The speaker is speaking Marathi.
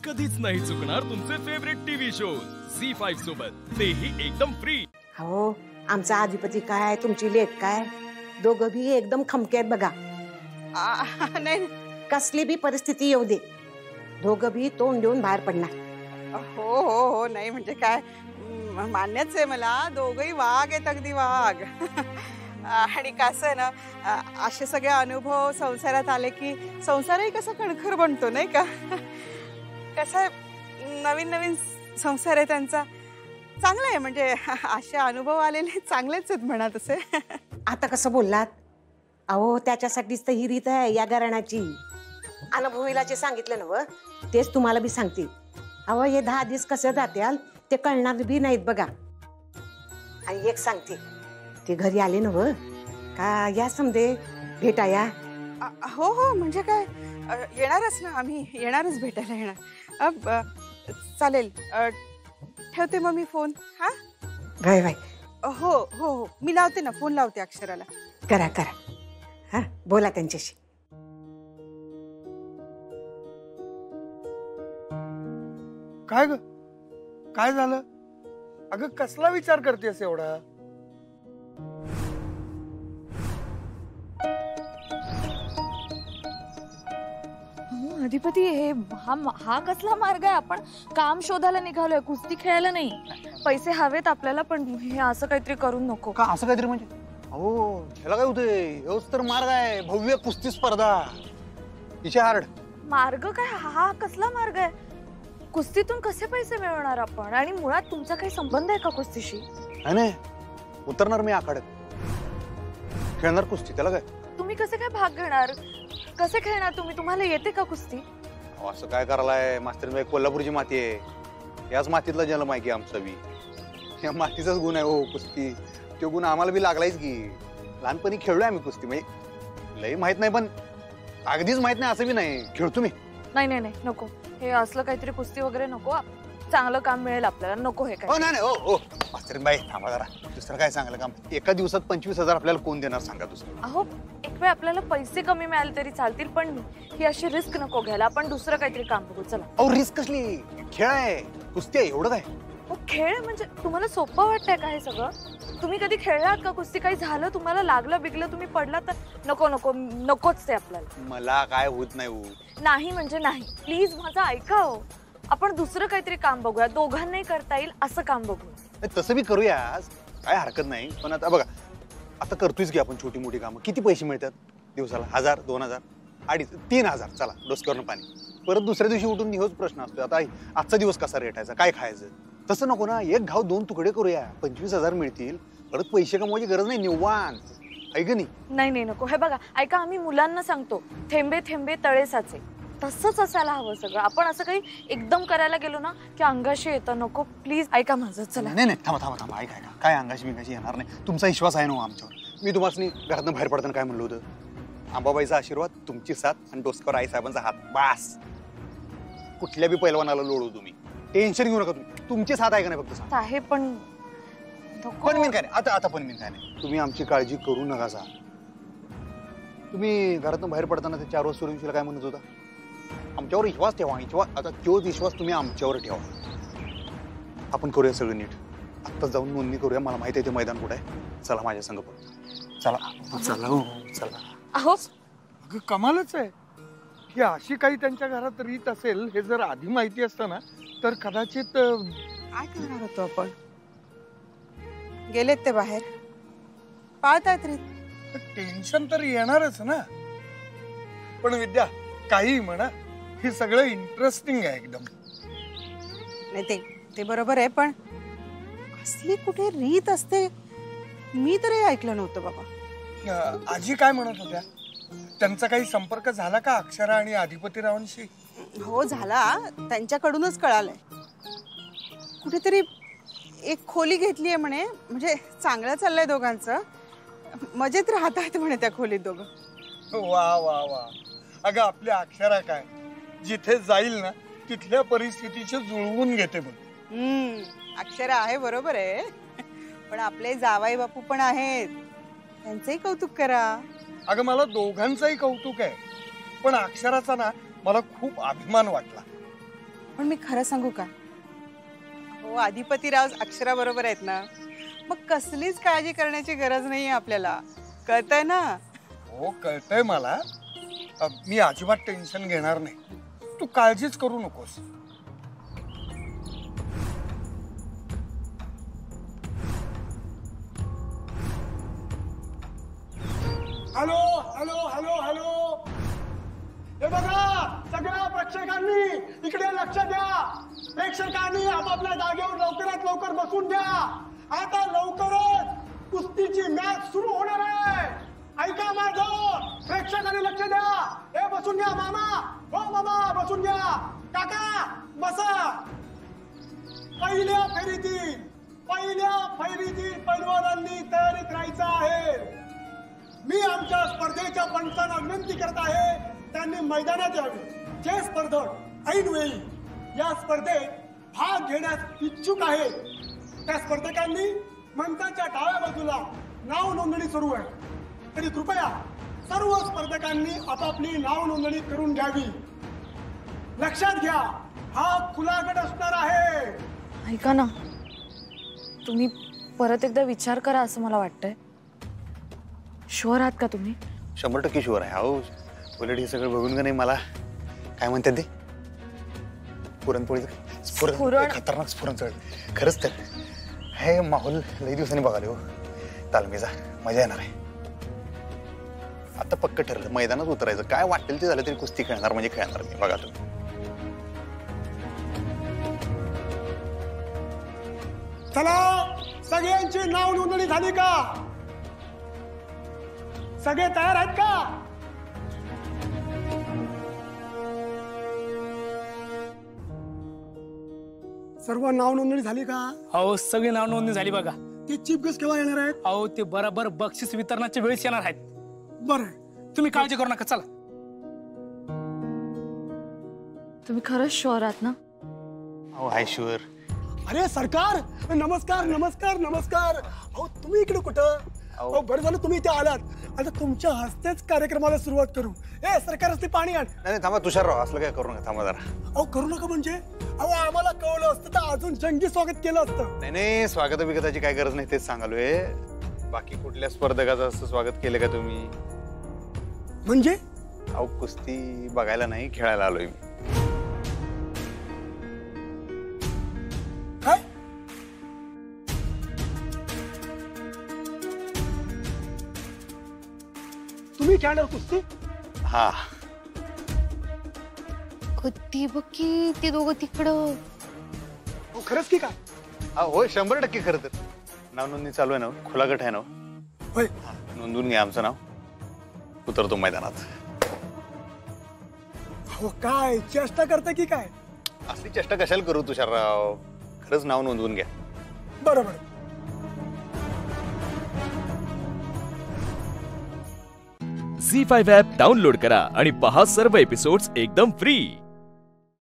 कधीच नाही चुकणार तुमचे फेवरेट टीव्ही शो झी5 सोबत, तेही एकदम फ्री। हो, आमचा अधिपती काय तुमची लेक काय दोघं भी एकदम खमके आहेत बघा। नाही कसली बी परिस्थिती येऊ दे दोघं भी तोंड देऊन बाहेर पडणार। हो हो हो नाही म्हणजे काय मान्यच आहे मला, दोघही वाघ आहेत, अगदी वाघ। आणि कसं आहे ना, असे सगळे अनुभव संसारात आले की संसारही कसा कणखर बनतो नाही का। कसं नवीन नवीन संसार आहे त्यांचा, चांगला आहे म्हणजे असे अनुभव आलेले चांगलेच आहेत म्हणा तसे। आता कसं बोललात, अहो त्याच्यासाठीच तर ही रीत आहे या घराण्याची। अनुभवीला जे सांगितलं ना व तेच तुम्हाला बी सांगते। अहो हे 10 दिवस कसं जात्याल ते कळणार बी नाहीत बघा। आणि एक सांगते, ते घरी आले ना व का या समजे भेटाया। हो हो म्हणजे काय येणारच ना, आम्ही येणारच भेटायला येणार। चालेल, ठेवते मग मी फोन। हा काय बाय, हो हो हो मी लावते ना, फोन लावते अक्षराला। करा करा, हा बोला त्यांच्याशी। काय ग, काय झालं? अगं कसला विचार करतेस एवढा? अधिपती हे हा कसला मार्ग आहे? आपण काम शोधायला निघालोय, कुस्ती खेळायला नाही। पैसे हवेत आपल्याला, पण हे असं काहीतरी करू नको का? असं काहीतरी म्हणजे अहो ह्याला काय होतंय? हेच तर मार्ग आहे, भव्य कुस्ती स्पर्धा। तिचे हार्ड मार्ग काय? हा कसला मार्ग आहे? कुस्तीतून कसे पैसे मिळवणार आपण? आणि मुळात तुमचा काही संबंध आहे का कुस्तीशी? नाही, उतरणार मी आखाड्यात, खेळणार कुस्ती, त्याला काय? तुम्ही कसे काय भाग घेणार? कसे खेळणार तुम्ही? तुम्हाला येते का कुस्ती? असं काय करायलाय मास्तर? कोल्हापूरची माती आहे, याच मातीतला जन्म आहे की आमचा बी, या मातीचाच गुण आहे हो कुस्ती। तो गुण आम्हाला बी लागलायच की, लहानपणी खेळलोय आम्ही कुस्ती, म्हणजे लई माहित नाही पण अगदीच माहित नाही असं बी नाही, खेळतो मी। नाही नाही नाही नको, हे असलं काहीतरी कुस्ती वगैरे नको। चांगलं काम मिळेल आपल्याला, नको हे काय। नाही ओ मास्तर बाई थांबा जरा, दुसरं काय चांगलं काम? एका दिवसात 25,000 आपल्याला कोण देणार सांगा दुसरं? अहो एक वेळ आपल्याला पैसे कमी मिळाले तरी चालतील, पण ही अशी रिस्क नको घ्यायला। आपण दुसरं काहीतरी काम बघू, चला। अहो रिस्क कसली? खेळ आहे, कुस्ती आहे, एवढं काय? खेळ म्हणजे तुम्हाला सोपं वाटतंय का हे सगळं? तुम्ही कधी खेळलात का कुस्ती? काही झालं तुम्हाला, लागलं बिगलं, तुम्ही पडला तर नको नको नकोच ते आपल्याला। मला काय होत नाही हो। नाही म्हणजे नाही, प्लीज माझं ऐका हो। आपण दुसरं काहीतरी काम बघूया, दोघांनाही करता येईल असं काम बघूया। तसं बी करूया, काय हरकत नाही, पण आता बघा, आता करतोयच की आपण छोटी मोठी कामं। किती पैसे मिळतात दिवसाला? 1000, 2000, 2500, 3000, चला डोसक्यावरनं पाणी। परत दुसऱ्या दिवशी उठून होच प्रश्न असतो, आता आजचा दिवस कसा रेटायचा, काय खायचं? तसं नको ना, एक घाव 2 तुकडे करूया, 25,000 मिळतील, परत पैसे कमवायची गरज नाही, निवांत आहे की नाही? नाही नाही नको, हे बघा ऐका, आम्ही मुलांना सांगतो, थेंबे थेंबे तळे साचे, तसंच असायला हवं सगळं। आपण असं काही एकदम करायला गेलो ना की अंगाशी येतं, नको, प्लीज ऐका माझं, चला। नाही थांबा, ऐका, काय अंगाशी बिंगाशी येणार नाही, तुमचा विश्वास आहे ना आमच्यावर? मी तुम्हाला घरातून बाहेर पडताना काय म्हणलं होतं? अंबाबाईचा आशीर्वाद, तुमची साथ आणि डोसक्यावर आईसाहेबांचा हात, बास। कुठल्या बी पैलवानाला लोडू तुम्ही, टेन्शन घेऊ नका तुम्ही, तुमची साथ आहे का नाही फक्त? आहे पण पण मी काय नाही, आता पण मी काय नाही, तुम्ही आमची काळजी करू नका सा। तुम्ही घरातून बाहेर पडताना ते 4 वाजता सूर्यवंशीला काय म्हणत होता? आमच्यावर विश्वास ठेवा, आता तोच विश्वास तुम्ही आमच्यावर ठेवा। आपण करूया सगळं नीट, आत्ता जाऊन नोंदणी करूया, मला माहिती आहे ते मैदान कुठे आहे, चला माझ्या संग पड, चला। अहो अगं कमालच आहे की अशी काही त्यांच्या घरात रीत असेल, हे जर आधी माहिती असतं ना तर कदाचित काय करणार होतो आपण? गेलेत ते बाहेर, पाळतायत रीत। टेन्शन तर येणारच ना, पण विद्या काही म्हणा, हे सगळं इंटरेस्टिंग आहे एकदम। नाही ते बरोबर आहे, पण असली कुठे रीत असते मी तरी ऐकलं नव्हतं बाबा। आजी काय म्हणत होत्या? त्यांचा काही संपर्क झाला का अक्षरा आणि अधिपतीरावांशी? हो झाला, त्यांच्याकडूनच कळालंय, कुठेतरी एक खोली घेतलीये म्हणे, म्हणजे चांगलं चाललंय दोघांचं, मजेत राहतायत म्हणे त्या खोलीत दोघं। वा वा वा, अगं आपल्या अक्षरा काय जिथे जाईल ना तिथल्या परिस्थितीचे जुळवून घेते बघ। अक्षरा आहे, बरोबर आहे, पण आपले जावाई बापू पण आहेत, त्यांचंही कौतुक करा। अगं मला दोघांचंही कौतुक आहे, पण अक्षराचा ना मला खूप अभिमान वाटला। मी खरं सांगू का, हो अधिपतीराव अक्षराबरोबर आहेत ना, मग कसलीच काळजी करण्याची गरज नाहीये आपल्याला, कळतंय ना? हो कळतंय मला. मी अजिबात टेन्शन घेणार नाही, तू काळजीच करू नकोस. हॅलो हॅलो हॅलो हॅलो, हे बघा सगळ्या प्रेक्षकांनी इकडे लक्ष द्या. प्रेक्षकांनी आपापल्या जागेवर लवकरात लवकर बसून द्या. आता लवकरच कुस्तीची मॅच सुरू होणार आहे. ऐका माझं, प्रेक्षकांनी लक्ष द्या. हे बसून घ्या मामा, हो मामा बसून घ्या. काका बसा. पहिल्या फेरीतील पैलवानांनी तयारीत राहायचं आहे. मी आमच्या स्पर्धेच्या पंचांना विनंती करत आहे, त्यांनी मैदानात यावे. जे स्पर्धक ऐनवेळी या स्पर्धेत भाग घेण्यास इच्छुक आहेत त्या स्पर्धकांनी मंचाच्या डाव्या बाजूला नाव नोंदणी सुरू आहे, तरी कृपया सर्व स्पर्धकांनी आपापली नाव नोंदणी करून घ्यावी. लक्षात घ्या, हा खुला गट असणार आहे. ऐका ना, तुम्ही परत एकदा विचार करा असं मला वाटतंय. शुअर आहात का तुम्ही? 100% शुअर आहे. अहो उलट हे सगळं बघून का नाही मला काय म्हणतात ते पुरणपोळीचं स्फुरण, खतरनाक स्फुरण चढ. खरंच तर हे माहोल लई दिवसांनी बघाले हो. तालमीचा मजा येणार आहे. आता पक्क ठरलं मैदानात उतरायचं. काय वाटेल ते झालं तरी कुस्ती खेळणार म्हणजे खेळणार मी. बघा तुम्ही. चला, सगळ्यांची नाव नोंदणी झाली का? सगळे तयार आहेत का? सर्व नाव नोंदणी झाली का? अहो सगळी नाव नोंदणी झाली बघा. ते चीफ गेस्ट केव्हा येणार आहेत? अहो ते बरोबर बक्षीस वितरणाच्या वेळेस येणार आहेत. बरं, तुम्ही काळजी करू नका. चला. तुम्ही खरंच शुअर आहात ना? अहो हाय शुअर. अरे सरकार, नमस्कार नमस्कार नमस्कार. अहो तुम्ही इकडे कुठं? अहो बरं झालं तुम्ही इथे आलात. आता तुमच्या हस्तेच कार्यक्रमाला सुरुवात करू. ए सरकार हस्ते पाणी आण. नाही थांबा तुषारराव, असलं काय करू नका. थांबा जरा. अहो करू नका म्हणजे? अहो आम्हाला कळलं असतं तर अजून जंगी स्वागत केलं असतं. नाही स्वागत बिगताची काय गरज नाही, तेच सांगालोय. बाकी कुठल्या स्पर्धकाचं असं स्वागत केलं का तुम्ही? म्हणजे? अहो कुस्ती बघायला नाही, खेळायला आलोय मी. काय? तुम्ही खेळणार कुस्ती? हा. कधी बघी ते दोघं तिकडं. खरंच की काय? होय 100% खरं तर. नाव नोंदणी चालू आहे ना, खुला गट आहे ना. होय. नोंदवून घ्या आमचं नाव, उतरतो मैदानात. हो काय चेष्टा करता की काय? असली चेष्टा कशाला करू तुषारराव, खरंच नाव नोंदवून घ्या. बरोबर. झी5 ॲप डाउनलोड करा आणि पहा सर्व एपिसोड्स एकदम फ्री.